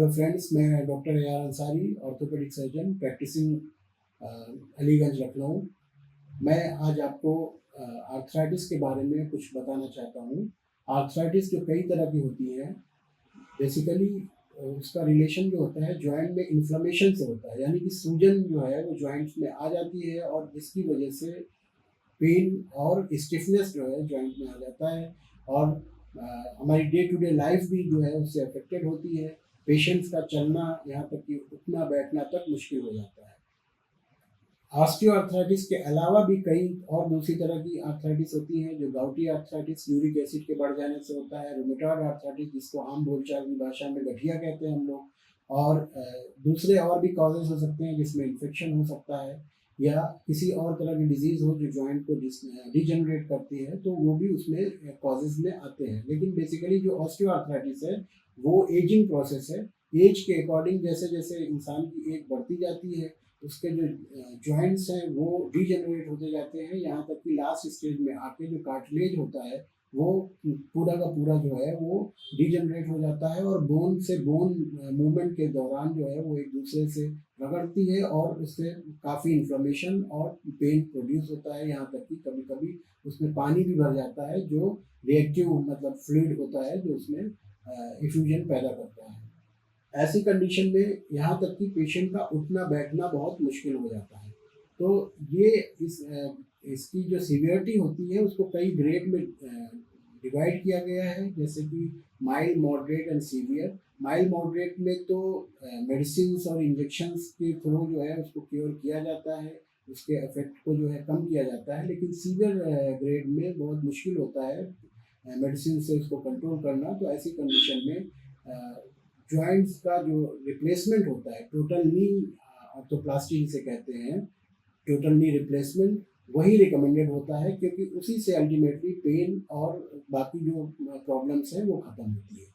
Hello friends, मैं doctor A R Ansari, orthopaedic surgeon practising Aliganj Lucknow. मैं आज आपको आर्थराइटिस के बारे में कुछ बताना चाहता हूँ। आर्थराइटिस जो कई तरह की होती है, बेसिकली उसका रिलेशन जो होता है जॉइंट में इन्फ्लेमेशन से होता है, यानी कि सूजन जो है वो जॉइंट्स में आ जाती है और जिसकी वजह से पेन और स्टिफनेस जो है जॉइंट में आ जाता है और हमारी डे टू डे लाइफ भी जो है उससे अफेक्टेड होती है। पेशेंट्स का चलना, यहाँ तक कि उठना बैठना तक मुश्किल हो जाता है। ऑस्टियोआर्थराइटिस के अलावा भी कई और दूसरी तरह की आर्थराइटिस होती हैं, जो गाउटी आर्थराइटिस यूरिक एसिड के बढ़ जाने से होता है, रूमेटॉइड आर्थराइटिस जिसको आम बोलचाल की भाषा में गठिया कहते हैं हम लोग, और दूसरे और भी कॉजेज हो सकते हैं जिसमें इन्फेक्शन हो सकता है या किसी और तरह की डिजीज़ हो जो जॉइंट को डिजनरेट करती है, तो वो भी उसमें कॉजेज में आते हैं। लेकिन बेसिकली जो ऑस्टियोआर्थराइटिस है वो एजिंग प्रोसेस है। एज के अकॉर्डिंग जैसे जैसे इंसान की एज बढ़ती जाती है उसके जो जॉइंट्स हैं वो डिजेनरेट होते जाते हैं, यहाँ तक कि लास्ट स्टेज में आके जो कार्टिलेज होता है वो पूरा का पूरा जो है वो डिजेनरेट हो जाता है और बोन से बोन मूवमेंट के दौरान जो है वो एक दूसरे से रगड़ती है और उससे काफ़ी इन्फ्लेमेशन और पेन प्रोड्यूस होता है। यहाँ तक कि कभी कभी उसमें पानी भी भर जाता है जो रिएक्टिव मतलब फ्लूइड होता है जो उसमें इफ्यूजन पैदा करता है। ऐसी कंडीशन में यहाँ तक कि पेशेंट का उठना बैठना बहुत मुश्किल हो जाता है। तो ये इसकी जो सीवियरिटी होती है उसको कई ग्रेड में डिवाइड किया गया है, जैसे कि mild, moderate and severe. Mild moderate में तो मेडिसिन और इंजेक्शंस के थ्रू जो है उसको क्योर किया जाता है, उसके इफेक्ट को जो है कम किया जाता है। लेकिन सीवियर ग्रेड में बहुत मुश्किल होता है मेडिसिन से उसको कंट्रोल करना। तो ऐसी कंडीशन में जॉइंट्स का जो रिप्लेसमेंट होता है, टोटल नी ऑर्थोप्लास्टी जिसे कहते हैं, टोटल नी रिप्लेसमेंट, वही रिकमेंडेड होता है क्योंकि उसी से अल्टीमेटली पेन और बाकी जो प्रॉब्लम्स हैं वो ख़त्म होती है।